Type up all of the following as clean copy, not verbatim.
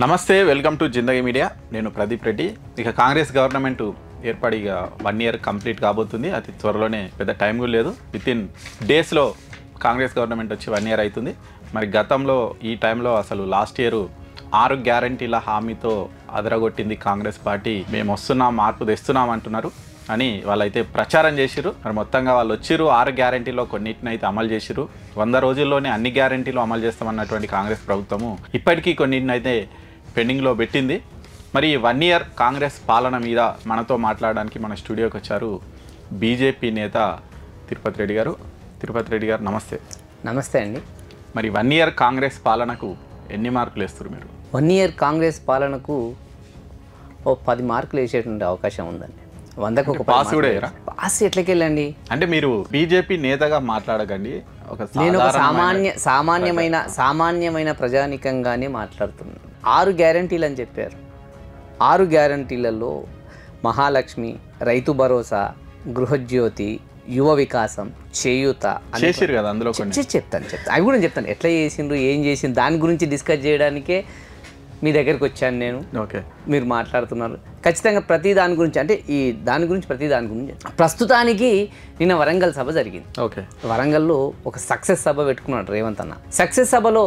నమస్తే, welcome to Zindagi media. నేను ప్రదీప్ రెడ్డి. ఇక కాంగ్రెస్ గవర్నమెంట్ ఏర్పడి 1 ఇయర్ కంప్లీట్ కాబోతుంది. అతి త్వరలోనే, పెద్ద టైం కూడా లేదు, వితిన్ డేస్లో కాంగ్రెస్ గవర్నమెంట్ వచ్చి 1 ఇయర్ అవుతుంది. మరి గతంలో ఈ టైంలో అసలు లాస్ట్ ఇయర్ 6 గ్యారంటీల హామీతో అదరగొట్టింది కాంగ్రెస్ పార్టీ. మేము వస్తున్నాం, మార్పు తెస్తున్నాం అంటున్నారు అని వాళ్ళైతే ప్రచారం చేసిరు. మరి మొత్తంగా వాళ్ళు వచ్చిరు, 6 గ్యారంటీలో కొన్నిటిని అయితే అమలు చేసిరు. 100 రోజుల్లోనే అన్ని గ్యారంటీలు అమలు చేస్తామన్నటువంటి కాంగ్రెస్ ప్రభుత్వము ఇప్పటికీ కొన్నిటిని అయితే పెండింగ్లో పెట్టింది. మరి 1 ఇయర్ కాంగ్రెస్ పాలన మీద మనతో మాట్లాడడానికి మన స్టూడియోకి వచ్చారు బీజేపీ నేత తిరుపతి రెడ్డి గారు. తిరుపతి రెడ్డి గారు, నమస్తే. నమస్తే అండి. మరి 1 ఇయర్ కాంగ్రెస్ పాలనకు ఎన్ని మార్కులు వేస్తారు మీరు? 1 ఇయర్ కాంగ్రెస్ పాలనకు 10 మార్కులు వేసేటువంటి అవకాశం ఉందండి. 100కు ఒక పాస్ కూడా వేయరా? పాస్ ఎట్లకెళ్ళండి అంటే మీరు బీజేపీ నేతగా మాట్లాడకండి, నేను ఒక సామాన్యమైన ప్రజానికంగానే మాట్లాడుతున్నాను. 6 గ్యారంటీలు అని చెప్పారు. 6 గ్యారంటీలలో మహాలక్ష్మి, రైతు భరోసా, గృహజ్యోతి, యువ వికాసం, చేయూత చేసిరు కదా. అందులో చెప్తాను అవి కూడా చెప్తాను. ఎట్లా చేసిండ్రు, ఏం చేసిండ్రు, దాని గురించి డిస్కస్ చేయడానికే మీ దగ్గరికి వచ్చాను నేను. ఓకే, మీరు మాట్లాడుతున్నారు ఖచ్చితంగా ప్రతి దాని గురించి, అంటే ఈ దాని గురించి ప్రతి దాని గురించి. ప్రస్తుతానికి నిన్న వరంగల్ సభ జరిగింది. ఓకే, వరంగల్లో ఒక సక్సెస్ సభ పెట్టుకున్నాడు రేవంత్ అన్న. సక్సెస్ సభలో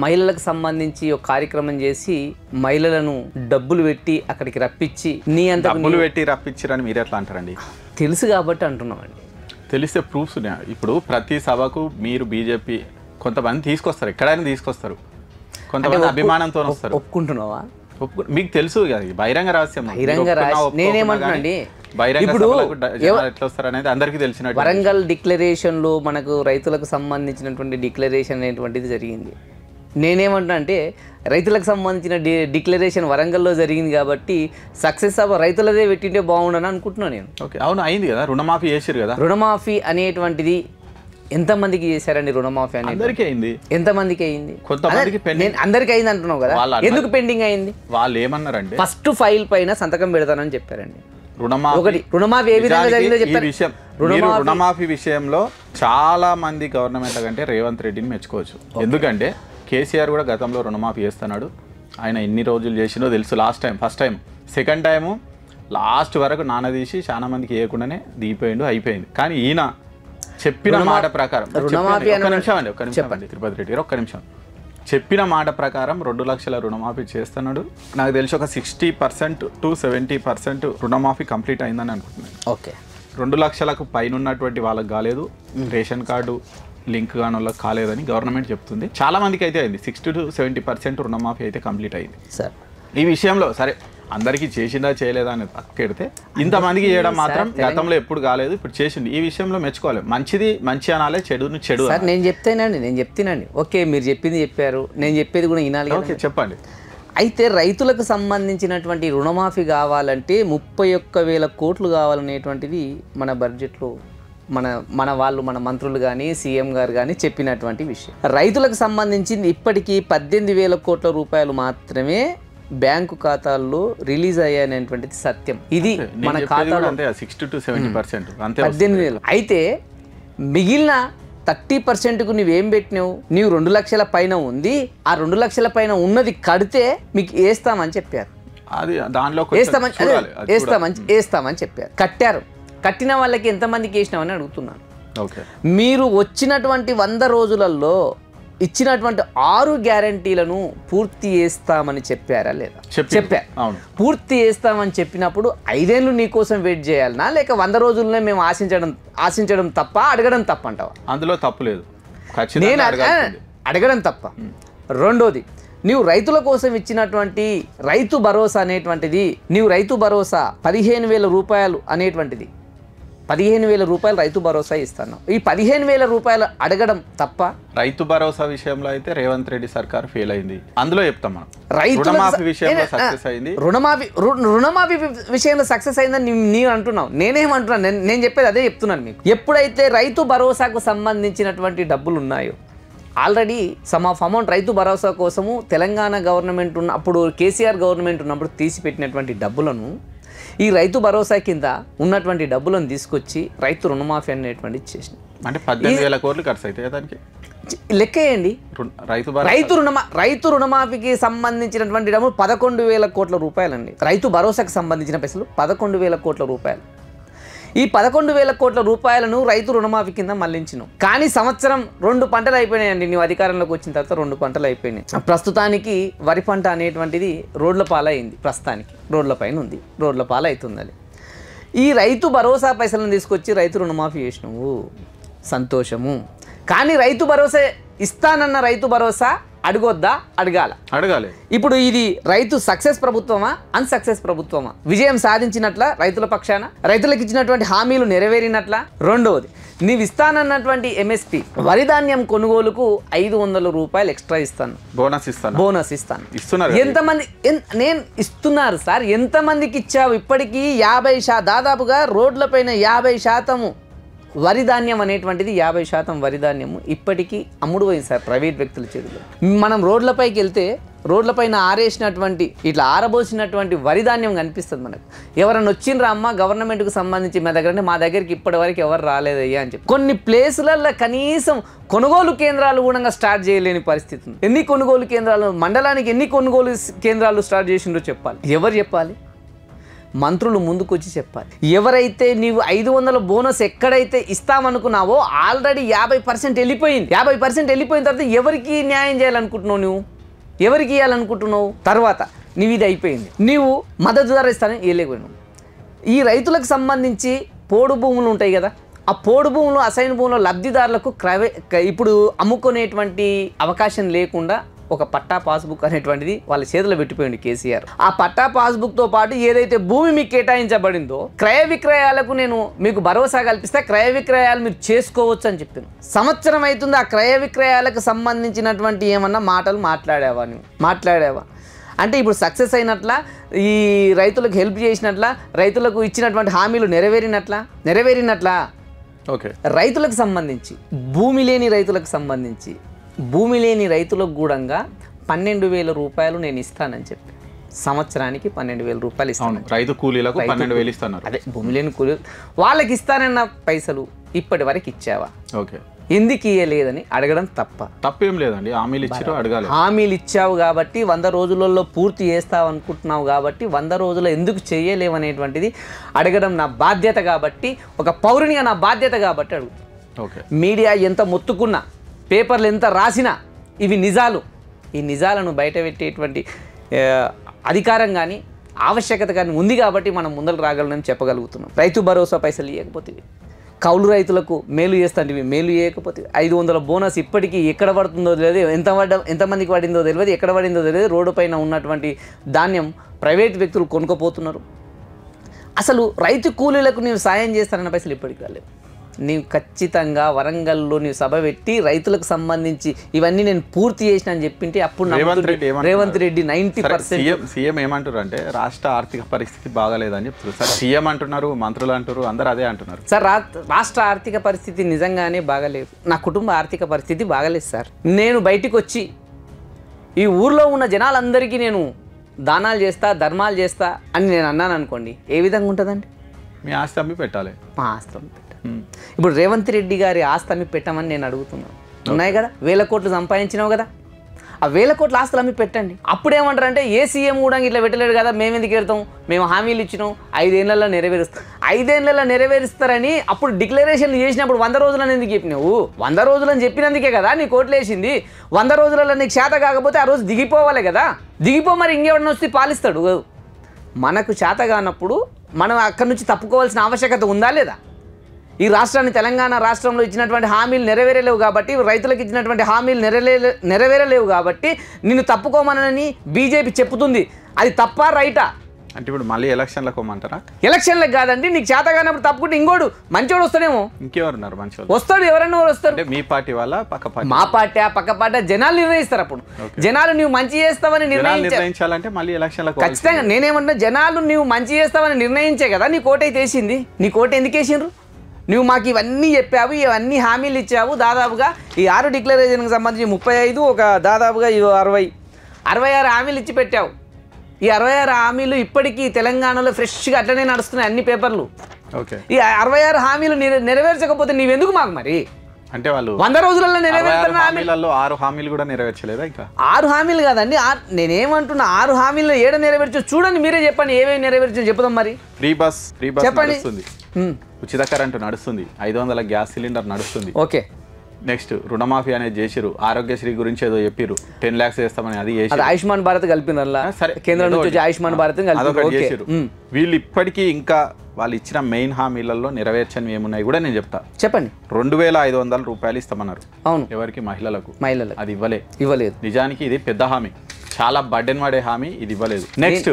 మహిళలకు సంబంధించి ఒక కార్యక్రమం చేసి మహిళలను డబ్బులు పెట్టి అక్కడికి రప్పించి డబ్బులు పెట్టి రప్పించారని మీరు ఎట్లా అంటారండి? తెలుసు కాబట్టి అంటున్నామండి. తెలిస్తే ప్రూఫ్స్ ఉన్నాయి. ఇప్పుడు ప్రతి సభకు మీరు బీజేపీ కొంతమంది తీసుకొస్తారు, ఎక్కడైనా తీసుకొస్తారు, కొంతమంది అభిమానంతో వస్తారు. ఒప్పుకుంటున్నావా? మీకు తెలుసు కదా, బహిరంగ రహస్యం. నేనేమంటున్నాండి, ఇప్పుడు ఎట్లా వస్తారు అనేది అందరికీ తెలిసిన. వరంగల్ డిక్లరేషన్లో మనకు రైతులకు సంబంధించినటువంటి డిక్లరేషన్ అనేటువంటిది జరిగింది. నేనేమంటున్నా అంటే, రైతులకు సంబంధించిన డిక్లరేషన్ వరంగల్లో జరిగింది కాబట్టి సక్సెస్ సభ రైతులదే పెట్టింటే బాగుండని అనుకుంటున్నాను నేను. ఓకే, అవును, అయింది కదా, రుణమాఫీ చేసారు కదా. రుణమాఫీ అనేటువంటిది ఎంతమందికి చేశారండి? రుణమాఫీ అనేది అందరికీ అయింది. ఎంతమందికి అయింది? కొంతమందికి పెండింగ్. అందరికీ అయింది అంటున్నావు కదా, ఎందుకు పెండింగ్ అయింది? వాళ్ళు ఏమన్నారంటే, ఫస్ట్ ఫైల్ పైన సంతకం పెడతానని చెప్పారండి. రుణమాఫీ ఏ విధంగా జరిగిందో చెప్పారు. రుణమాఫీ విషయంలో చాలా మంది గవర్నమెంట్ కంటే రేవంత్ రెడ్డిని మెచ్చుకోవచ్చు. ఎందుకంటే కేసీఆర్ కూడా గతంలో రుణమాఫీ చేస్తున్నాడు. ఆయన ఎన్ని రోజులు చేసినో తెలుసు. First time, second time last వరకు నానదీసి చాలా మందికి వేయకుండానే దిగిపోయిండు, అయిపోయింది. కానీ ఈయన చెప్పిన మాట ప్రకారం, ఒక్క నిమిషం అండి తిరుపతి రెడ్డి గారు, ఒక్క నిమిషం. చెప్పిన మాట ప్రకారం 2 లక్షల రుణమాఫీ చేస్తున్నాడు. నాకు తెలిసి ఒక 60% to 70% రుణమాఫీ కంప్లీట్ అయిందని అనుకుంటున్నాను. ఓకే, 2 లక్షలకు పైన ఉన్నటువంటి వాళ్ళకి కాలేదు, రేషన్ కార్డు లింక్ కాని వాళ్ళకి కాలేదని గవర్నమెంట్ చెప్తుంది. చాలా మందికి అయితే అయింది. 60 to 70% రుణమాఫీ అయితే కంప్లీట్ అయింది. సార్, ఈ విషయంలో సరే అందరికీ చేసిందా చేయలేదా అనేది పక్కెడితే, ఇంతమందికి చేయడం మాత్రం గతంలో ఎప్పుడు కాలేదు, ఇప్పుడు చేసింది. ఈ విషయంలో మెచ్చుకోవాలి. మంచిది మంచి అనాలే, చెడుని చెడు. సార్, నేను చెప్తానండి. ఓకే, మీరు చెప్పింది చెప్పారు, నేను చెప్పేది కూడా వినాలి. ఓకే, చెప్పండి. అయితే రైతులకు సంబంధించినటువంటి రుణమాఫీ కావాలంటే 31,000 కోట్లు కావాలనేటువంటిది మన బడ్జెట్లో మన వాళ్ళు, మన మంత్రులు కానీ సీఎం గారు కానీ చెప్పినటువంటి విషయం. రైతులకు సంబంధించింది ఇప్పటికీ 18,000 కోట్ల రూపాయలు మాత్రమే బ్యాంకు ఖాతాల్లో రిలీజ్ అయ్యాయనేటువంటిది సత్యం. ఇది మన ఖాతాలో 60 to 70% 18,000. అయితే మిగిలిన 30%కు నువ్వేం పెట్టినావు? నీవు 2 లక్షల పైన ఉంది, ఆ 2 లక్షల పైన ఉన్నది కడితే మీకు వేస్తామని చెప్పారు. అది దానిలో వేస్తామని చెప్పారు. కట్టిన వాళ్ళకి ఎంతమందికి వేసినామని అడుగుతున్నాను. ఓకే, మీరు వచ్చినటువంటి 100 రోజులలో ఇచ్చినటువంటి 6 గ్యారంటీలను పూర్తి చేస్తామని చెప్పారా లేదా? చెప్పారు. పూర్తి చేస్తామని చెప్పినప్పుడు 5 ఏళ్ళు నీకోసం వెయిట్ చేయాలనా, లేక 100 రోజుల్లోనే మేము ఆశించడం తప్ప, అడగడం తప్ప అంటావా? అందులో తప్పు లేదు, నేను అడగడం తప్ప. రెండోది, నీవు రైతుల కోసం ఇచ్చినటువంటి రైతు భరోసా అనేటువంటిది, నీవు రైతు భరోసా 15,000 రూపాయలు అనేటువంటిది, 15,000 రూపాయలు రైతు భరోసా ఇస్తాను. ఈ 15,000 రూపాయలు అడగడం తప్ప. రైతు భరోసా విషయంలో అయితే రేవంత్ రెడ్డి సర్కార్ ఫెయిల్ అయింది. అందులో చెప్తాం మనం. రుణమాఫీ విషయంలో సక్సెస్ అయింది. రుణమాఫీ విషయంలో సక్సెస్ అయిందని నేను అంటున్నావు. నేనేమంటున్నాను, నేను చెప్పేది అదే చెప్తున్నాను మీకు. ఎప్పుడైతే రైతు భరోసాకు సంబంధించినటువంటి డబ్బులు ఉన్నాయో, already some of amount Rythu Bharosa కోసము తెలంగాణ గవర్నమెంట్ ఉన్నప్పుడు, కేసీఆర్ గవర్నమెంట్ ఉన్నప్పుడు తీసిపెట్టినటువంటి డబ్బులను ఈ రైతు భరోసా కింద ఉన్నటువంటి డబ్బులను తీసుకొచ్చి రైతు రుణమాఫీ అనేటువంటిది చేసిన. అంటే 18,000 కోట్లు ఖర్చు అవుతాయి దానికి లెక్కేయండి. రైతు రుణమాఫీకి సంబంధించినటువంటి డబ్బులు 11,000 కోట్ల రూపాయలండి. రైతు భరోసాకు సంబంధించిన పైసలు 11,000 కోట్ల రూపాయలు. ఈ 11,000 కోట్ల రూపాయలను రైతు రుణమాఫీ కింద మళ్లించినాం. కానీ సంవత్సరం 2 పంటలు అయిపోయినాయండి. నువ్వు అధికారంలోకి వచ్చిన తర్వాత 2 పంటలు అయిపోయినాయి. ప్రస్తుతానికి వరి పంట అనేటువంటిది రోడ్ల పాలైంది. ప్రస్తుతానికి రోడ్ల పైన ఉంది, రోడ్ల పాల అవుతుంది. అది ఈ రైతు భరోసా పైసలను తీసుకొచ్చి రైతు రుణమాఫీ చేసినావు, సంతోషము. కానీ రైతు భరోసా ఇస్తానన్న రైతు భరోసా అడగొద్దా? అడగాలి. ఇప్పుడు ఇది రైతు సక్సెస్ ప్రభుత్వమా, అన్సక్సెస్ ప్రభుత్వమా? విజయం సాధించినట్ల రైతుల పక్షాన? రైతులకు ఇచ్చినటువంటి హామీలు నెరవేరినట్ల? రెండవది, నీవు ఇస్తానన్నటువంటి ఎంఎస్పి వరి ధాన్యం కొనుగోలుకు 500 రూపాయలు ఎక్స్ట్రా ఇస్తాను, బోనస్ ఇస్తాను. ఎంతమంది నేను ఇస్తున్నారు సార్? ఎంతమందికి ఇచ్చావు? ఇప్పటికీ 50% దాదాపుగా రోడ్లపైన 50% వరి ధాన్యం అనేటువంటిది 50% వరి ధాన్యము ఇప్పటికీ అమ్ముడు పోయింది సార్ ప్రైవేట్ వ్యక్తుల చేతిలో. మనం రోడ్లపైకి వెళ్తే రోడ్లపైన ఆరేసినటువంటి ఇట్లా ఆరబోసినటువంటి వరి ధాన్యం కనిపిస్తుంది మనకు. ఎవరైనా వచ్చిండ్రా అమ్మ గవర్నమెంట్కు సంబంధించి మా దగ్గర అంటే మా దగ్గరికి ఇప్పటి వరకు ఎవరు రాలేదయ్యా అని చెప్పి. కొన్ని ప్లేసులలో కనీసం కొనుగోలు కేంద్రాలు కూడా స్టార్ట్ చేయలేని పరిస్థితి ఉంది. ఎన్ని కొనుగోలు కేంద్రాలు, మండలానికి ఎన్ని కొనుగోలు కేంద్రాలు స్టార్ట్ చేసిండ్రో చెప్పాలి. ఎవరు చెప్పాలి? మంత్రులు ముందుకొచ్చి చెప్పాలి. ఎవరైతే నీవు 500 బోనస్ ఎక్కడైతే ఇస్తామనుకున్నావో ఆల్రెడీ 50% వెళ్ళిపోయింది. 50% వెళ్ళిపోయిన తర్వాత ఎవరికి న్యాయం చేయాలనుకుంటున్నావు? నువ్వు ఎవరికి ఇవ్వాలనుకుంటున్నావు? తర్వాత నీవు ఇది అయిపోయింది. నీవు మద్దతు ధర ఇస్తానని ఇవ్వలేకపోయినావు. ఈ రైతులకు సంబంధించి పోడు భూములు ఉంటాయి కదా, ఆ పోడు భూములు అసైన్ భూముల లబ్ధిదారులకు ఇప్పుడు అమ్ముకునేటువంటి అవకాశం లేకుండా ఒక పట్టా పాస్బుక్ అనేటువంటిది వాళ్ళ చేతిలో పెట్టిపోయింది కేసీఆర్. ఆ పట్టా పాస్బుక్తో పాటు ఏదైతే భూమి మీకు కేటాయించబడిందో క్రయ విక్రయాలకు నేను మీకు భరోసా కల్పిస్తే క్రయ విక్రయాలు మీరు చేసుకోవచ్చు అని చెప్పాను. సంవత్సరం అవుతుంది. ఆ క్రయ విక్రయాలకు సంబంధించినటువంటి ఏమన్నా మాటలు మాట్లాడావా అంటే ఇప్పుడు సక్సెస్ అయినట్లా, ఈ రైతులకు హెల్ప్ చేసినట్లా, రైతులకు ఇచ్చినటువంటి హామీలు నెరవేరినట్లా. ఓకే, రైతులకు సంబంధించి భూమి లేని రైతులకు సంబంధించి భూమి లేని రైతులకు కూడా 12,000 రూపాయలు నేను ఇస్తానని చెప్పి సంవత్సరానికి 12,000 రూపాయలు ఇస్తాను. రైతు కూలీలకు 12,000 ఇస్తాను. అదే భూమి లేని కూలీ వాళ్ళకి ఇస్తానన్న పైసలు ఇప్పటి వరకు ఇచ్చావా? ఓకే, ఎందుకు ఇయ్యలేదని అడగడం తప్పేం లేదండి. హామీలు ఇచ్చారు, అడగాలి. హామీలు ఇచ్చావు కాబట్టి 100 రోజులలో పూర్తి చేస్తావు అనుకుంటున్నావు కాబట్టి 100 రోజులు ఎందుకు చేయలేవనేటువంటిది అడగడం నా బాధ్యత కాబట్టి, ఒక పౌరునిగా నా బాధ్యత కాబట్టి అడుగుతాను. ఓకే, మీడియా ఎంత మొత్తుకున్నా, పేపర్లు ఎంత రాసినా ఇవి నిజాలు. ఈ నిజాలను బయటపెట్టేటువంటి అధికారం కానీ ఆవశ్యకత కానీ ఉంది కాబట్టి మనం ముందలు రాగలనని చెప్పగలుగుతున్నాం. రైతు భరోసా పైసలు ఇవ్వకపోతే, కౌలు రైతులకు మేలు చేస్తాంటివి, మేలు చేయకపోతే, 500 బోనస్ ఇప్పటికీ ఎక్కడ పడుతుందో తెలియదు, ఎంతమందికి పడిందో తెలియదు, ఎక్కడ పడిందో తెలియదు. రోడ్డు పైన ఉన్నటువంటి ధాన్యం ప్రైవేట్ వ్యక్తులు కొనుక్కోపోతున్నారు. అసలు రైతు కూలీలకు నీవు సాయం చేస్తానన్న పైసలు ఇప్పటికీ రాలేవు. నీవు ఖచ్చితంగా వరంగల్లో నీవు సభ పెట్టి రైతులకు సంబంధించి ఇవన్నీ నేను పూర్తి చేసిన అని చెప్పింటే అప్పుడు రేవంత్ రెడ్డి 90% సీఎం ఏమంటారు అంటే రాష్ట్ర ఆర్థిక పరిస్థితి బాగాలేదని చెప్తారు సార్. సీఎం అంటున్నారు, మంత్రులు అంటారు, అందరూ అదే అంటున్నారు సార్. రాష్ట్ర ఆర్థిక పరిస్థితి నిజంగానే బాగాలేదు. నా కుటుంబ ఆర్థిక పరిస్థితి బాగాలేదు సార్. నేను బయటికి వచ్చి ఈ ఊర్లో ఉన్న జనాలందరికీ నేను దానాలు చేస్తా, ధర్మాలు చేస్తా అని నేను అన్నాను అనుకోండి, ఏ విధంగా ఉంటుందండి? మీ ఆస్తి అమ్మి పెట్టాలి. మా ఆస్తి అమ్మి పెట్టాలి. ఇప్పుడు రేవంత్ రెడ్డి గారి ఆస్తి అమ్మి పెట్టమని నేను అడుగుతున్నాను. ఉన్నాయి కదా, 1000 కోట్లు సంపాదించినావు కదా, ఆ 1000 కోట్ల ఆస్తులు అమ్మి పెట్టండి. అప్పుడేమంటారంటే ఏ సీఎం కూడా ఇట్లా పెట్టలేడు కదా, మేము ఎందుకు పెడతాం, మేము హామీలు ఇచ్చినాం, 5 ఏళ్లలో నెరవేరుస్తాం. 5 ఏళ్లలో నెరవేరుస్తారని అప్పుడు డిక్లరేషన్ చేసినప్పుడు 100 రోజులని ఎందుకు చెప్పినావు? 100 రోజులని చెప్పినందుకే కదా నీ కోట్లు వేసింది. 100 రోజులలో నీకు చేత కాకపోతే ఆ రోజు దిగిపోవాలి కదా. మరి ఇంకెవడన్నా వచ్చి పాలిస్తాడు. మనకు చేత కానప్పుడు మనం అక్కడి నుంచి తప్పుకోవాల్సిన ఆవశ్యకత ఉందా లేదా? ఈ రాష్ట్రాన్ని, తెలంగాణ రాష్ట్రంలో ఇచ్చినటువంటి హామీలు నెరవేరలేవు కాబట్టి, రైతులకు ఇచ్చినటువంటి హామీలు నెరవేరలేవు కాబట్టి నిన్ను తప్పుకోమనని బీజేపీ చెప్తుంది. అది తప్పా రైటా? అంటే ఇప్పుడు మళ్ళీ ఎలక్షన్లకు పోమంటారా? ఎలక్షన్లకు కాదండి, నీకు చేత కానప్పుడు తప్పుకుంటే ఇంకోడు మంచోడు వస్తాడేమో. ఇంకెవరున్నారు మంచోడు? వస్తాడు, ఎవరన్నా వస్తారు. మీ పార్టీ వాళ్ళ పక్క పార్టీ? మా పార్టీ, పక్క పార్టీ జనాలు నిర్ణయిస్తారు. అప్పుడు జనాలు నువ్వు మంచి చేస్తావని నిర్ణయించాలంటే మళ్ళీ ఎలక్షన్లకు ఖచ్చితంగా. నేనేమంటున్నా, జనాలు నువ్వు మంచి చేస్తావని నిర్ణయించే కదా నీ కోటైతే వేసింది. నీ కోట ఎందుకు వేసిండ్రు? నువ్వు మాకు ఇవన్నీ చెప్పావు, ఇవన్నీ హామీలు ఇచ్చావు. దాదాపుగా ఈ 6 డిక్లరేషన్కి సంబంధించి 35, ఒక దాదాపుగా 66 హామీలు ఇచ్చి పెట్టావు. ఈ 66 హామీలు ఇప్పటికీ తెలంగాణలో ఫ్రెష్గా అట్లనే నడుస్తున్నాయి అన్ని పేపర్లు. ఓకే, ఈ 66 హామీలు నెరవేర్చకపోతే నీవెందుకు మాకు మరి? అంటే వాళ్ళు 100 రోజులలో నెరవేరుతున్న హామీలలో 6 హామీలు కూడా నెరవేర్చలేదా? ఇంకా 6 హామీలు కాదండి, నేనేమంటున్నా 6 హామీలు ఏడ నెరవేర్చో చూడండి, మీరే చెప్పండి ఏమేమి నెరవేర్చో చెప్పుదాం మరి. ఫ్రీ బస్ చెప్పండి. నడుస్తుంది, ఉచిత కరెంటు నడుస్తుంది, 500 గ్యాస్ సిలిండర్ నడుస్తుంది. ఓకే, నెక్స్ట్ రుణమాఫీ అనేది చేసిరు, ఆరోగ్యశ్రీ గురించి ఏదో చెప్పిరు, 10 lakhs వేస్తామని అది చేసి, అది ఆయుష్మాన్ భారత్ కలిపినల్లా సరే కేంద్రం నుంచి వచ్చి ఆయుష్మాన్ భారత్ అదొకటి చేసిరు. వీళ్ళు ఇప్పటికీ ఇంకా వాళ్ళు ఇచ్చిన మెయిన్ హామీలలో నెరవేర్చని ఏమున్నాయి కూడా నేను చెప్తా. చెప్పండి. 2500 రూపాయలు ఇస్తామన్నారు. అవును, ఎవరికి? మహిళలకు. అది ఇవ్వలేదు. నిజానికి ఇది పెద్ద హామీ, చాలా బర్డెన్ పడే హామీ, ఇది ఇవ్వలేదు. నెక్స్ట్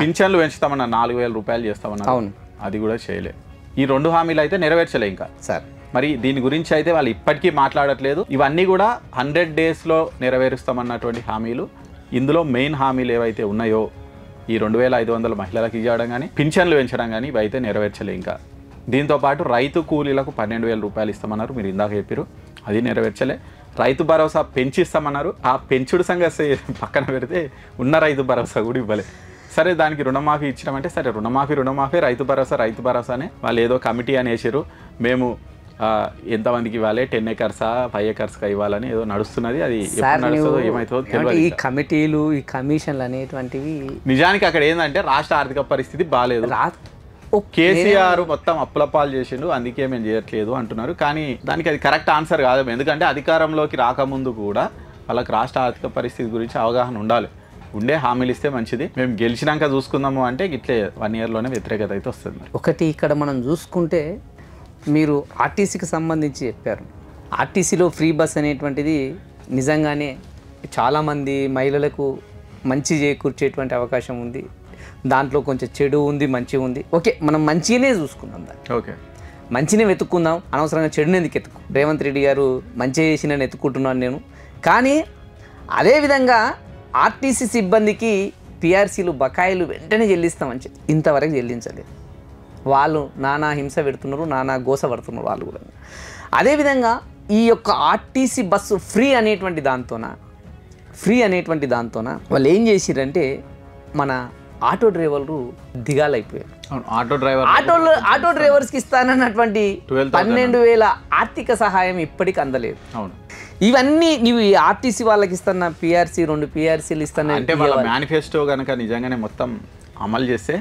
పింఛన్లు పెంచుతామన్నారు, 4000 రూపాయలు చేస్తామన్నారు. అవును, అది కూడా చేయలేదు. ఈ 2 హామీలు అయితే నెరవేర్చలే ఇంకా సార్. మరి దీని గురించి అయితే వాళ్ళు ఇప్పటికీ మాట్లాడట్లేదు. ఇవన్నీ కూడా 100 daysలో నెరవేరుస్తామన్నటువంటి హామీలు. ఇందులో మెయిన్ హామీలు ఏవైతే ఉన్నాయో ఈ 2500 మహిళలకు ఇవ్వడం కానీ, పింఛన్లు పెంచడం కానీ, ఇవి అయితే నెరవేర్చలే ఇంకా. దీంతోపాటు రైతు కూలీలకు 12,000 రూపాయలు ఇస్తామన్నారు, మీరు ఇందాక చెప్పారు, అది నెరవేర్చలే. రైతు భరోసా పెంచిస్తామన్నారు, ఆ పెంచుడు సంగతి పక్కన పెడితే ఉన్న రైతు భరోసా కూడా ఇవ్వలే. సరే, దానికి రుణమాఫీ ఇచ్చినామంటే సరే, రుణమాఫీ, రైతు భరోసానే వాళ్ళు ఏదో కమిటీ అని వేసారు. మేము ఎంతమందికి ఇవ్వాలి, 10 acres 5 acres ఇవ్వాలని ఏదో నడుస్తున్నది. అది ఎప్పుడు నడుస్తుందో ఏమవుతుందో తెలియదు. ఈ కమిటీలు, ఈ కమిషన్లు అనేటువంటివి నిజానికి అక్కడ ఏంటంటే రాష్ట్ర ఆర్థిక పరిస్థితి బాగాలేదు. కేసీఆర్ మొత్తం అప్పులపాలు చేసిండు, అందుకే మేము చేయట్లేదు అంటున్నారు. కానీ దానికి అది కరెక్ట్ ఆన్సర్ కాదు. ఎందుకంటే అధికారంలోకి రాకముందు కూడా వాళ్ళకి రాష్ట్ర ఆర్థిక పరిస్థితి గురించి అవగాహన ఉండాలి. ఉండే హామీలు ఇస్తే మంచిది, మేము గెలిచినాక చూసుకుందాము అంటే ఇట్లే 1 yearలోనే వ్యతిరేకత అయితే వస్తుంది. ఒకటి ఇక్కడ మనం చూసుకుంటే, మీరు ఆర్టీసీకి సంబంధించి చెప్పారు. ఆర్టీసీలో ఫ్రీ బస్ అనేటువంటిది నిజంగానే చాలామంది మహిళలకు మంచి చేకూర్చేటువంటి అవకాశం ఉంది. దాంట్లో కొంచెం చెడు ఉంది, మంచి ఉంది. ఓకే, మనం మంచిగానే చూసుకుందాం దాన్ని. ఓకే, మంచినే వెతుక్కుందాం, అనవసరంగా చెడుని ఎందుకు ఎత్తుకు. రేవంత్ రెడ్డి గారు మంచి చేసి నేను ఎత్తుకుంటున్నాను నేను. కానీ అదేవిధంగా ఆర్టీసీ సిబ్బందికి పిఆర్సీలు బకాయిలు వెంటనే చెల్లిస్తామని చెప్పి ఇంతవరకు చెల్లించలేదు. వాళ్ళు నానా హింస పెడుతున్నారు, నానా గోస పడుతున్నారు వాళ్ళు కూడా. అదేవిధంగా ఈ యొక్క ఆర్టీసీ బస్సు ఫ్రీ అనేటువంటి దాంతోన వాళ్ళు ఏం చేసిరంటే, మన ఆటో డ్రైవర్లు దిగాలైపోయారు. ఆటో డ్రైవర్స్కి ఇస్తానన్నటువంటి 12,000 ఆర్థిక సహాయం ఇప్పటికి అందలేదు. అవును, ఇవన్నీ నీవు ఆర్టీసీ వాళ్ళకి ఇస్తున్న పిఆర్సీ 2 PRCలు ఇస్తాను అంటే వాళ్ళ మేనిఫెస్టో కనుక నిజంగానే మొత్తం అమలు చేస్తే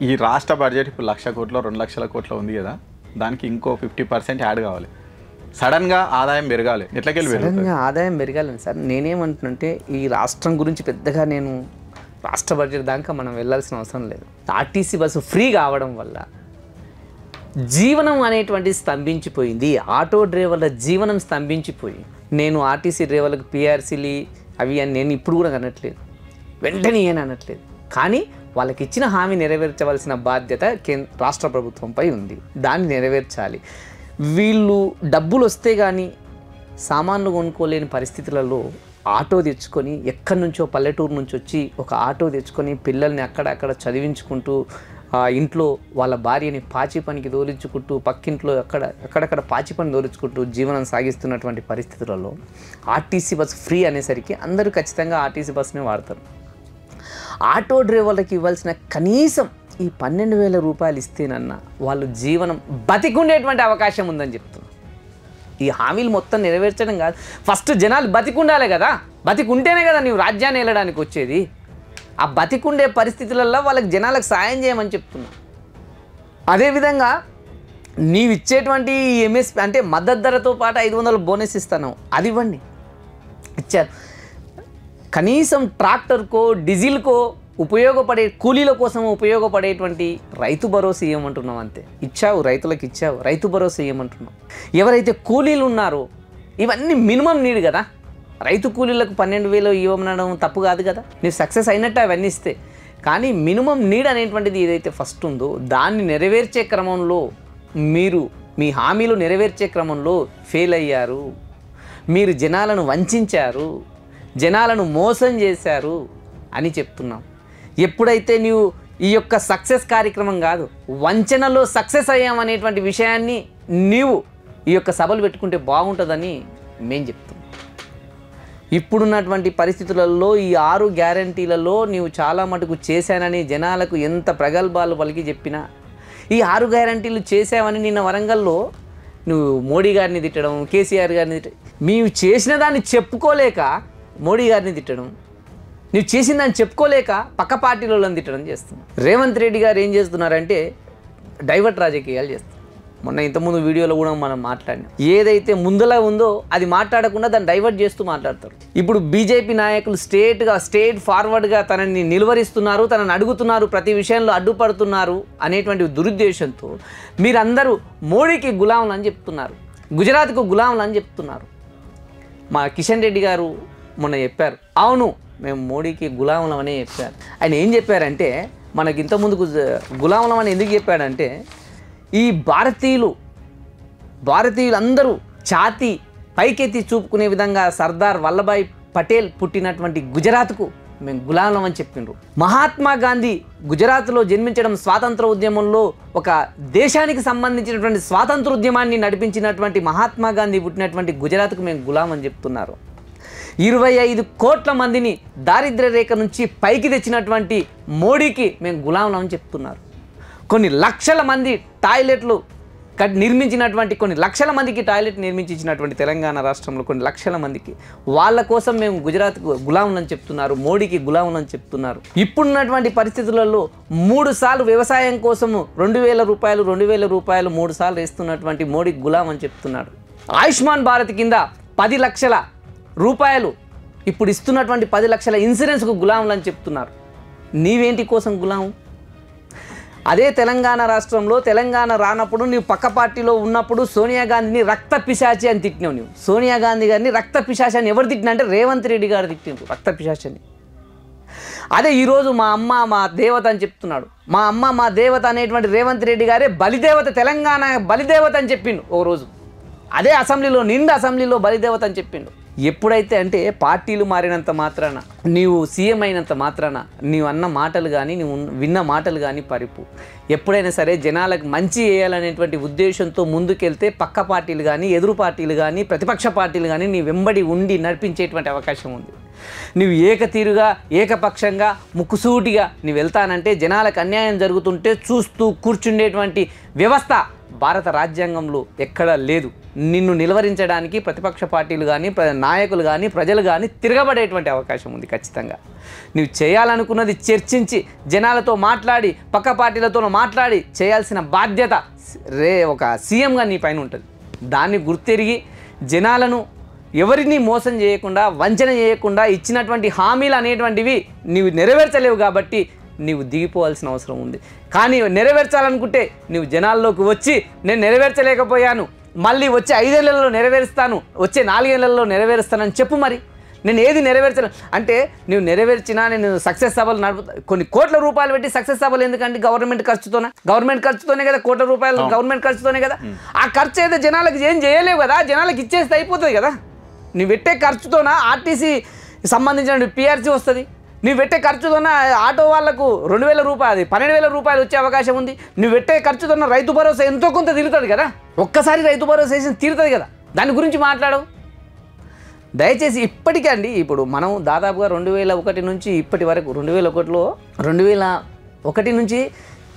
ఈ రాష్ట్ర బడ్జెట్ ఇప్పుడు 1,00,000 కోట్లు 2,00,000 కోట్లు ఉంది కదా, దానికి ఇంకో 50% యాడ్ కావాలి. సడన్గా ఆదాయం పెరగాలి. సడన్గా ఆదాయం పెరగాలని సార్ నేనేమంటున్నంటే, ఈ రాష్ట్రం గురించి పెద్దగా నేను రాష్ట్ర బడ్జెట్ దాకా మనం వెళ్ళాల్సిన అవసరం లేదు. ఆర్టీసీ బస్సు ఫ్రీ కావడం వల్ల జీవనం అనేటువంటిది స్తంభించిపోయింది. ఆటో డ్రైవర్ల జీవనం స్తంభించిపోయి, నేను ఆర్టీసీ డ్రైవర్లకు పిఆర్సీలు అవి అని నేను ఇప్పుడు కూడా అనట్లేదు, వెంటనే ఏని అనట్లేదు. కానీ వాళ్ళకి ఇచ్చిన హామీ నెరవేర్చవలసిన బాధ్యత రాష్ట్ర ప్రభుత్వంపై ఉంది. దాన్ని నెరవేర్చాలి. వీళ్ళు డబ్బులు వస్తే కానీ సామాన్లు కొనుక్కోలేని పరిస్థితులలో ఆటో తెచ్చుకొని, ఎక్కడి నుంచో పల్లెటూరు నుంచి వచ్చి ఒక ఆటో తెచ్చుకొని పిల్లల్ని అక్కడక్కడ చదివించుకుంటూ, ఇంట్లో వాళ్ళ భార్యని పాచి పనికి దోలించుకుంటూ, పక్కింట్లో అక్కడక్కడ పాచి పని దోలించుకుంటూ జీవనం సాగిస్తున్నటువంటి పరిస్థితులలో ఆర్టీసీ బస్సు ఫ్రీ అనేసరికి అందరూ ఖచ్చితంగా ఆర్టీసీ బస్సునే వాడతారు. ఆటో డ్రైవర్లకు ఇవ్వాల్సిన కనీసం ఈ 12,000 రూపాయలు ఇస్తేనన్నా వాళ్ళు జీవనం బతికుండేటువంటి అవకాశం ఉందని చెప్తున్నారు. ఈ హామీలు మొత్తం నెరవేర్చడం కాదు, ఫస్ట్ జనాలు బతికుండాలి కదా. బతికుంటేనే కదా నీవు రాజ్యాన్ని వెళ్ళడానికి వచ్చేది. ఆ బతికుండే పరిస్థితులలో వాళ్ళకి జనాలకు సాయం చేయమని చెప్తున్నా. అదేవిధంగా నీవు ఇచ్చేటువంటి ఎంఎస్పీ అంటే మద్దతు ధరతో పాటు 500 బోనస్ ఇస్తాను, అది ఇవ్వండి. ఇచ్చారు. కనీసం ట్రాక్టర్కో డీజిల్కో ఉపయోగపడే కూలీల కోసం ఉపయోగపడేటువంటి రైతు భరోసా ఇవ్వమంటున్నాం అంతే. ఇచ్చావు, రైతులకు ఇచ్చావు, రైతు భరోసా ఇవ్వమంటున్నాం. ఎవరైతే కూలీలు ఉన్నారో ఇవన్నీ మినిమం నీడ్ కదా. రైతు కూలీలకు 12,000 ఇవ్వమనడం తప్పు కాదు కదా, నీవు సక్సెస్ అయినట్టు అవన్నీ ఇస్తే. కానీ మినిమం నీడ్ అనేటువంటిది ఏదైతే ఫస్ట్ ఉందో దాన్ని నెరవేర్చే క్రమంలో మీరు మీ హామీలు నెరవేర్చే క్రమంలో ఫెయిల్ అయ్యారు. మీరు జనాలను వంచారు, జనాలను మోసం చేశారు అని చెప్తున్నాం. ఎప్పుడైతే నీవు ఈ యొక్క సక్సెస్ కార్యక్రమం కాదు, వంచనలో సక్సెస్ అయ్యామనేటువంటి విషయాన్ని నీవు ఈ యొక్క సభలు పెట్టుకుంటే బాగుంటుందని మేము చెప్తున్నాం. ఇప్పుడున్నటువంటి పరిస్థితులలో ఈ 6 గ్యారంటీలలో నీవు చాలా మటుకు చేశానని జనాలకు ఎంత ప్రగల్భాలు పలికి చెప్పినా ఈ 6 గ్యారంటీలు చేశావని నిన్న వరంగల్లో నువ్వు మోడీ గారిని తిట్టడం, కేసీఆర్ గారిని తిట్టడం, మేము చేసిన దాన్ని చెప్పుకోలేక మోడీ గారిని తిట్టడం, నువ్వు చేసిన దాన్ని చెప్పుకోలేక పక్క పార్టీలను తిట్టడం చేస్తున్నావు. రేవంత్ రెడ్డి గారు ఏం చేస్తున్నారంటే డైవర్ట్ రాజకీయాలు చేస్తున్నారు. మొన్న ఇంతకుముందు వీడియోలో కూడా మనం మాట్లాడినాం. ఏదైతే ముందులా ఉందో అది మాట్లాడకుండా దాన్ని డైవర్ట్ చేస్తూ మాట్లాడతారు. ఇప్పుడు బీజేపీ నాయకులు స్ట్రేట్ ఫార్వర్డ్గా తనని నిలువరిస్తున్నారు, తనని అడుగుతున్నారు, ప్రతి విషయంలో అడ్డుపడుతున్నారు అనేటువంటి దురుద్దేశంతో మీరందరూ మోడీకి గులాంలు అని చెప్తున్నారు, గుజరాత్కు గులాంలు అని చెప్తున్నారు. మా కిషన్ రెడ్డి గారు మొన్న చెప్పారు, అవును మేము మోడీకి గులాంలం అనే చెప్పారు. ఆయన ఏం చెప్పారంటే మనకి ఇంతకుముందుకు గులాంలం అని ఎందుకు చెప్పాడంటే ఈ భారతీయులందరూ ఛాతీ పైకెత్తి చూపుకునే విధంగా సర్దార్ వల్లభాయ్ పటేల్ పుట్టినటువంటి గుజరాత్కు మేము గులాంలం అని చెప్పిండ్రు. మహాత్మా గాంధీ గుజరాత్లో జన్మించడం స్వాతంత్ర ఉద్యమంలో ఒక దేశానికి సంబంధించినటువంటి స్వాతంత్ర ఉద్యమాన్ని నడిపించినటువంటి మహాత్మా గాంధీ పుట్టినటువంటి గుజరాత్కు మేము గులాం అని చెప్తున్నారు. 25 కోట్ల మందిని దారిద్ర్య రేఖ నుంచి పైకి తెచ్చినటువంటి మోడీకి మేము గులాంలం అని చెప్తున్నారు. కొన్ని లక్షల మంది టాయిలెట్లు నిర్మించినటువంటి కొన్ని లక్షల మందికి టాయిలెట్ నిర్మించినటువంటి తెలంగాణ రాష్ట్రంలో కొన్ని లక్షల మందికి వాళ్ళ కోసం మేము గుజరాత్కు గులాంలని చెప్తున్నారు, మోడీకి గులాంలని చెప్తున్నారు. ఇప్పుడున్నటువంటి పరిస్థితులలో 3 సార్లు వ్యవసాయం కోసము 2,000 రూపాయలు 3 సార్లు వేస్తున్నటువంటి మోడీకి గులాం అని చెప్తున్నాడు. ఆయుష్మాన్ భారత్ కింద 10 లక్షల రూపాయలు ఇప్పుడు ఇస్తున్నటువంటి 10 లక్షల ఇన్సూరెన్స్కు గులాంలు అని చెప్తున్నారు. నీవేంటి కోసం గులాం? అదే తెలంగాణ రాష్ట్రంలో తెలంగాణ రానప్పుడు నీవు పక్క పార్టీలో ఉన్నప్పుడు సోనియా గాంధీని రక్త పిశాచి అని తిట్టినావు. నువ్వు సోనియా గాంధీ గారిని రక్త పిశాచి అని ఎవరు తిట్టినా అంటే రేవంత్ రెడ్డి గారు తిట్టినారు రక్త పిశాచి అని. అదే ఈరోజు మా అమ్మ మా దేవత అని చెప్తున్నాడు. మా అమ్మ మా దేవత అనేటువంటి రేవంత్ రెడ్డి గారే బలిదేవత, తెలంగాణ బలిదేవత అని చెప్పిండు ఓ రోజు. అదే అసెంబ్లీలో బలిదేవత అని చెప్పిండు. ఎప్పుడైతే అంటే పార్టీలు మారినంత మాత్రాన, నీవు సీఎం అయినంత మాత్రాన నీవు అన్న మాటలు కానీ నీవు విన్న మాటలు కానీ పరిపు. ఎప్పుడైనా సరే జనాలకు మంచి చేయాలనేటువంటి ఉద్దేశంతో ముందుకెళ్తే పక్క పార్టీలు కానీ ఎదురు పార్టీలు కానీ ప్రతిపక్ష పార్టీలు కానీ నీ వెంబడి ఉండి నడిపించేటువంటి అవకాశం ఉంది. నువ్వు ఏకతీరుగా ఏకపక్షంగా ముక్కుసూటిగా నువ్వు వెళ్తానంటే జనాలకు అన్యాయం జరుగుతుంటే చూస్తూ కూర్చుండేటువంటి వ్యవస్థ భారత రాజ్యాంగంలో ఎక్కడా లేదు. నిన్ను నిలవరించడానికి ప్రతిపక్ష పార్టీలు కానీ నాయకులు కానీ ప్రజలు కానీ తిరగబడేటువంటి అవకాశం ఉంది ఖచ్చితంగా. నువ్వు చేయాలనుకున్నది చర్చించి జనాలతో మాట్లాడి పక్క పార్టీలతో మాట్లాడి చేయాల్సిన బాధ్యత ఒక సీఎంగా నీ పైన ఉంటుంది. దాన్ని గుర్తెరిగి జనాలను ఎవరిని మోసం చేయకుండా వంచన చేయకుండా ఇచ్చినటువంటి హామీలు అనేటువంటివి నీవు నెరవేర్చలేవు కాబట్టి నీవు దిగిపోవాల్సిన అవసరం ఉంది. కానీ నెరవేర్చాలనుకుంటే నీవు జనాల్లోకి వచ్చి నేను నెరవేర్చలేకపోయాను, మళ్ళీ వచ్చే 5 ఏళ్లలో నెరవేరుస్తాను, వచ్చే 4 ఏళ్లలో నెరవేరుస్తానని చెప్పు. మరి నేను ఏది నెరవేర్చను అంటే నువ్వు నెరవేర్చినా నేను సక్సెస్ సభలు కొన్ని కోట్ల రూపాయలు పెట్టి సక్సెస్ సభలు ఎందుకంటే గవర్నమెంట్ ఖర్చుతోనే కదా, కోట్ల రూపాయలు గవర్నమెంట్ ఖర్చుతోనే కదా. ఆ ఖర్చు అయితే జనాలకు ఏం చేయలేవు కదా, జనాలకు ఇచ్చేస్తే అయిపోతుంది కదా. నువ్వు పెట్టే ఖర్చుతోన ఆర్టీసీ సంబంధించిన పిఆర్సీ వస్తుంది, నువ్వు పెట్టే ఖర్చుతోన ఆటో వాళ్లకు 2,000 రూపాయలు 12,000 రూపాయలు వచ్చే అవకాశం ఉంది. నువ్వు పెట్టే ఖర్చుతోన రైతు భరోసా ఎంతో కొంత తీరుతుంది కదా, ఒక్కసారి రైతు భరోసా వేసి తీరుతుంది కదా. దాని గురించి మాట్లాడవు దయచేసి. ఇప్పటికే అండి ఇప్పుడు మనం దాదాపుగా 2001 నుంచి ఇప్పటి వరకు 2001లో 2001 నుంచి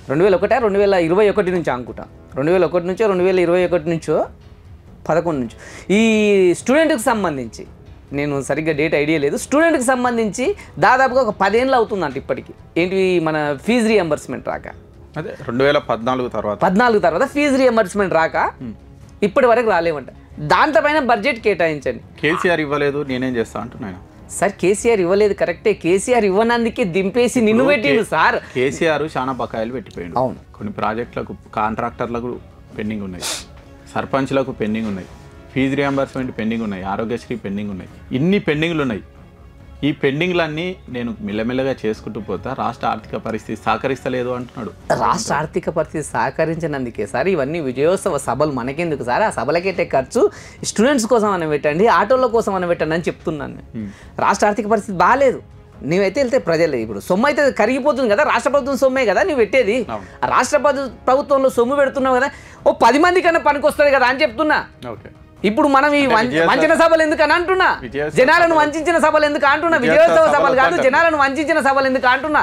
2021 నుంచి అనుకుంటా 2001 నుంచో 2021 నుంచో 11 నుంచి ఈ స్టూడెంట్కి సంబంధించి నేను సరిగ్గా డేట్ ఐడియా లేదు. స్టూడెంట్కి సంబంధించి దాదాపుగా ఒక 10 ఏళ్ళు అవుతుందంట ఇప్పటికి. ఏంటి మన ఫీజు రియంబర్స్మెంట్ రాక, అదే 2014 తర్వాత ఫీజు రియంబర్స్మెంట్ రాక ఇప్పటి వరకు రాలేమంట. దాంతోపైన బడ్జెట్ కేటాయించండి. కేసీఆర్ ఇవ్వలేదు నేనేం చేస్తా అంటున్నాను సార్. కేసీఆర్ ఇవ్వలేదు కరెక్టే, కేసీఆర్ ఇవ్వనందుకే దింపేసి నిన్ను పెట్టిండు సార్. కేసీఆర్ చాలా బకాయిలు పెట్టిపోయిండు. అవును, కొన్ని ప్రాజెక్టులకు కాంట్రాక్టర్లకు పెండింగ్ ఉన్నాయి, సర్పంచ్లకు పెండింగ్ ఉన్నాయి, ఫీజు రియంబర్స్మెంట్ పెండింగ్ ఉన్నాయి, ఆరోగ్యశ్రీ పెండింగ్ ఉన్నాయి. ఇన్ని పెండింగ్లు ఉన్నాయి. ఈ పెండింగ్లన్నీ నేను మెల్లమెల్లగా చేసుకుంటూ పోతా, రాష్ట్ర ఆర్థిక పరిస్థితి సహకరిస్తలేదు అంటున్నాడు. రాష్ట్ర ఆర్థిక పరిస్థితి సహకరించినందుకే సార్ ఇవన్నీ విజయోత్సవ సభలు మనకెందుకు సార్? ఆ సభలకెట్టే ఖర్చు స్టూడెంట్స్ కోసం అని పెట్టండి, ఆటోల కోసం అని పెట్టండి అని చెప్తున్నాను. రాష్ట్ర ఆర్థిక పరిస్థితి బాగాలేదు. నీవైతే వెళ్తే ప్రజలు ఇప్పుడు సొమ్ము అయితే కరిగిపోతుంది కదా, రాష్ట్ర ప్రభుత్వం సొమ్మే కదా నువ్వు పెట్టేది. రాష్ట్ర ప్రభుత్వంలో సొమ్ము పెడుతున్నావు కదా, ఓ 10 మంది కన్నా పనికి వస్తుంది కదా అని చెప్తున్నా. ఇప్పుడు మనం ఈ వంచన సభలు ఎందుకు అని అంటున్నా, జనాలను వంచిన సభలు ఎందుకు అంటున్నా, విజయోత్సవ సభలు కాదు జనాలను వంచిన సభలు ఎందుకు అంటున్నా.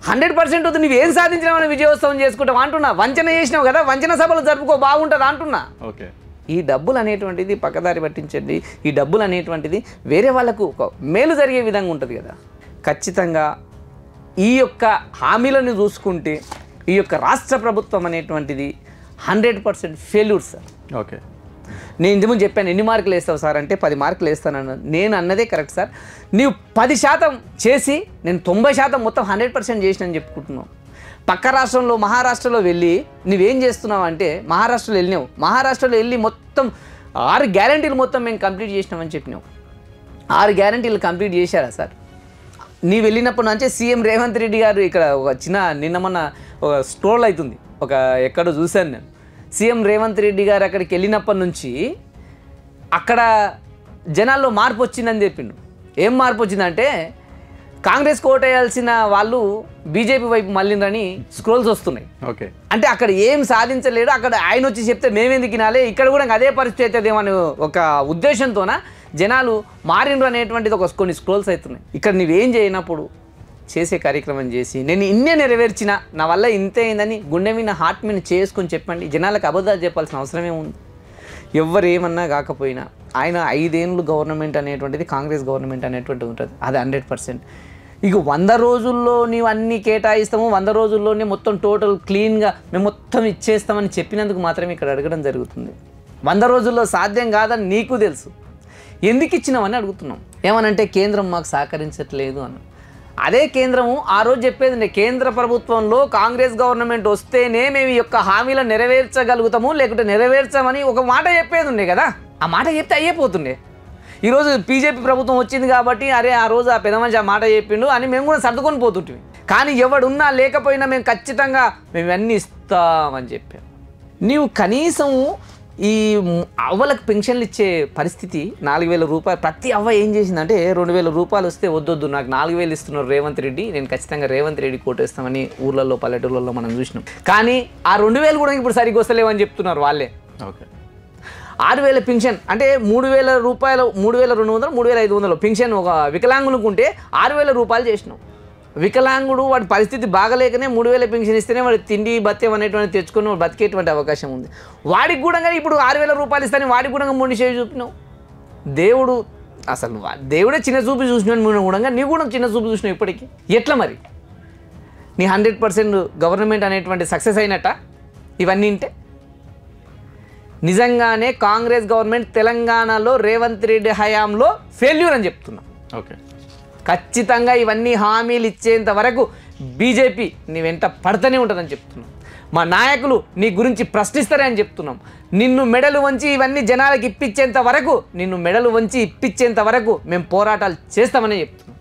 100% వద్దు, నువ్వేం సాధించినావని విజయోత్సవం చేసుకుంటావు అంటున్నా. వంచన చేసినావు కదా, వంచన సభలు జరుపుకో బాగుంటుంది అంటున్నా. ఈ డబ్బులు అనేటువంటిది పక్కదారి పట్టించండి. ఈ డబ్బులు అనేటువంటిది వేరే వాళ్ళకు ఒక మేలు జరిగే విధంగా ఉంటుంది కదా. ఖచ్చితంగా ఈ యొక్క హామీలను చూసుకుంటే ఈ యొక్క రాష్ట్ర ప్రభుత్వం అనేటువంటిది 100% ఫెయిల్యూర్ సార్. ఓకే, నేను ఇంతకుముందు చెప్పాను ఎన్ని మార్కులు వేస్తావు సార్ అంటే 10 మార్కులు వేస్తాను. నేను అన్నదే కరెక్ట్ సార్. నీవు 10% చేసి నేను 90% మొత్తం 100% చేసినని చెప్పుకుంటున్నావు. పక్క రాష్ట్రంలో మహారాష్ట్రలో వెళ్ళి నువ్వేం చేస్తున్నావు అంటే మహారాష్ట్రలో వెళ్ళినావు, మహారాష్ట్రలో వెళ్ళి మొత్తం 6 గ్యారంటీలు మొత్తం మేము కంప్లీట్ చేసినామని చెప్పినావు. 6 గ్యారంటీలు కంప్లీట్ చేశారా సార్? నీ వెళ్ళినప్పటి నుంచే సీఎం రేవంత్ రెడ్డి గారు ఇక్కడ ఒక నిన్న మొన్న ఒక స్ట్రోల్ అవుతుంది, ఒక ఎక్కడో చూశాను నేను. సీఎం రేవంత్ రెడ్డి గారు అక్కడికి వెళ్ళినప్పటి నుంచి అక్కడ జనాల్లో మార్పు వచ్చిందని చెప్పిండు. ఏం మార్పు వచ్చిందంటే కాంగ్రెస్కి ఓటేయాల్సిన వాళ్ళు బీజేపీ వైపు మళ్ళీనని స్క్రోల్స్ వస్తున్నాయి. ఓకే, అంటే అక్కడ ఏం సాధించలేడు, అక్కడ ఆయన వచ్చి చెప్తే మేమెందుకు వినాలి, ఇక్కడ కూడా అదే పరిస్థితి అవుతుందేమని ఒక ఉద్దేశంతోన జనాలు మారిండ్రు అనేటువంటిది కొన్ని స్క్రోల్స్ అవుతున్నాయి. ఇక్కడ నువ్వేం చేయనప్పుడు చేసే కార్యక్రమం చేసి నేను ఇన్నే నెరవేర్చిన, నా వల్ల ఇంతే అయిందని గుండె మీద హార్ట్ మీద చేసుకొని చెప్పండి. జనాలకు అబద్ధాలు చెప్పాల్సిన అవసరమే ఉంది. ఎవరు ఏమన్నా కాకపోయినా ఆయన 5 ఏళ్ళు గవర్నమెంట్ అనేటువంటిది కాంగ్రెస్ గవర్నమెంట్ అనేటువంటిది ఉంటుంది, అది 100%. ఇక 100 రోజుల్లో నీవు అన్నీ కేటాయిస్తాము, 100 రోజుల్లోనే మొత్తం టోటల్ క్లీన్గా మేము మొత్తం ఇచ్చేస్తామని చెప్పినందుకు మాత్రమే ఇక్కడ అడగడం జరుగుతుంది. 100 రోజుల్లో సాధ్యం కాదని నీకు తెలుసు, ఎందుకు ఇచ్చినామని అడుగుతున్నాం. ఏమనంటే కేంద్రం మాకు సహకరించట్లేదు అని. అదే కేంద్రము ఆ రోజు చెప్పేది, కేంద్ర ప్రభుత్వంలో కాంగ్రెస్ గవర్నమెంట్ వస్తేనే మేము ఈ యొక్క హామీలను నెరవేర్చగలుగుతాము, లేకుంటే నెరవేర్చమని ఒక మాట చెప్పేది ఉండే కదా. ఆ మాట చెప్తే అయిపోతుండే. ఈరోజు బీజేపీ ప్రభుత్వం వచ్చింది కాబట్టి అరే ఆ రోజు ఆ పెద్ద మనిషి ఆ మాట చెప్పిండు అని మేము కూడా సర్దుకొని పోతుంటివి. కానీ ఎవడున్నా లేకపోయినా మేము ఖచ్చితంగా మేము ఇవన్నీ ఇస్తామని చెప్పాం. నీవు కనీసం ఈ అవ్వలకు పెన్షన్లు ఇచ్చే పరిస్థితి 4,000 రూపాయలు ప్రతి అవ్వ ఏం చేసిందంటే 2,000 రూపాయలు వస్తే వద్దొద్దు నాకు 4,000 ఇస్తున్నారు రేవంత్ రెడ్డి, నేను ఖచ్చితంగా రేవంత్ రెడ్డి కోటేస్తామని ఊర్లలో పల్లెటూళ్ళలో మనం చూసినాం. కానీ ఆ 2,000 కూడా ఇప్పుడు సరిగ్గా వస్తలేవని చెప్తున్నారు వాళ్ళే. ఓకే, 6,000 పెన్షన్ అంటే 3,000 రూపాయలు, 3,200, 3,500 పెన్షన్ ఒక వికలాంగులకు ఉంటే 6,000 రూపాయలు చేసినాం. వికలాంగుడు వాడి పరిస్థితి బాగలేకనే 3,000 పెన్షన్ ఇస్తేనే వాడు తిండి బత్యం అనేటువంటి తెచ్చుకొని వాడు బతికేటువంటి అవకాశం ఉంది. వాడికి కూడా ఇప్పుడు 6,000 రూపాయలు ఇస్తానే వాడికి కూడా మొండి చేయి చూపినావు. దేవుడు అసలు దేవుడే చిన్న చూపు చూసినాను కూడా, నీ కూడా చిన్న చూపు చూసినావు. ఇప్పటికీ ఎట్లా మరి నీ 100% గవర్నమెంట్ అనేటువంటి సక్సెస్ అయినట్ట ఇవన్నీ ఉంటే? నిజంగానే కాంగ్రెస్ గవర్నమెంట్ తెలంగాణలో రేవంత్ రెడ్డి హయాంలో ఫెయిల్యూర్ అని చెప్తున్నా. ఓకే, ఖచ్చితంగా ఇవన్నీ హామీలు ఇచ్చేంత వరకు బీజేపీ నీ వెంట పడుతూనే ఉంటుందని చెప్తున్నాం. మా నాయకులు నీ గురించి ప్రశ్నిస్తారే అని చెప్తున్నాం. నిన్ను మెడలు వంచి ఇవన్నీ జనాలకు ఇప్పించేంత వరకు, నిన్ను మెడలు వంచి ఇప్పించేంత వరకు మేము పోరాటాలు చేస్తామని చెప్తున్నాం.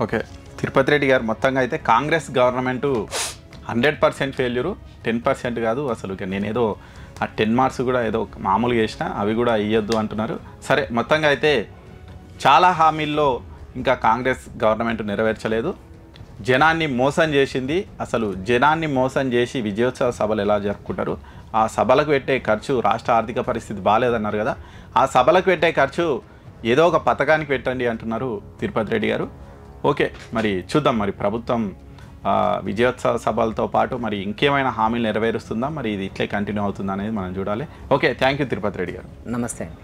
ఓకే, తిరుపతి రెడ్డి గారు మొత్తంగా అయితే కాంగ్రెస్ గవర్నమెంట్ 100% ఫెయిల్యూరు, 10% కాదు అసలు. నేనేదో ఆ 10 మార్క్స్ కూడా ఏదో మామూలుగా వేసిన అవి కూడా ఇవ్వద్దు అంటున్నారు. సరే, మొత్తంగా అయితే చాలా హామీల్లో ఇంకా కాంగ్రెస్ గవర్నమెంట్ నెరవేర్చలేదు. జనాన్ని మోసం చేసింది. అసలు జనాన్ని మోసం చేసి విజయోత్సవ సభలు ఎలా జరుపుకుంటారు? ఆ సభలకు పెట్టే ఖర్చు, రాష్ట్ర ఆర్థిక పరిస్థితి బాగాలేదన్నారు కదా, ఆ సభలకు పెట్టే ఖర్చు ఏదో ఒక పథకానికి పెట్టండి అంటున్నారు తిరుపతి రెడ్డి గారు. ఓకే, మరి చూద్దాం మరి ప్రభుత్వం విజయోత్సవ సభలతో పాటు మరి ఇంకేమైనా హామీలు నెరవేరుస్తుందా, మరి ఇది ఇట్లే కంటిన్యూ అవుతుందా అనేది మనం చూడాలి. Okay, thank you Tirupati Reddy గారు. నమస్తే అండి.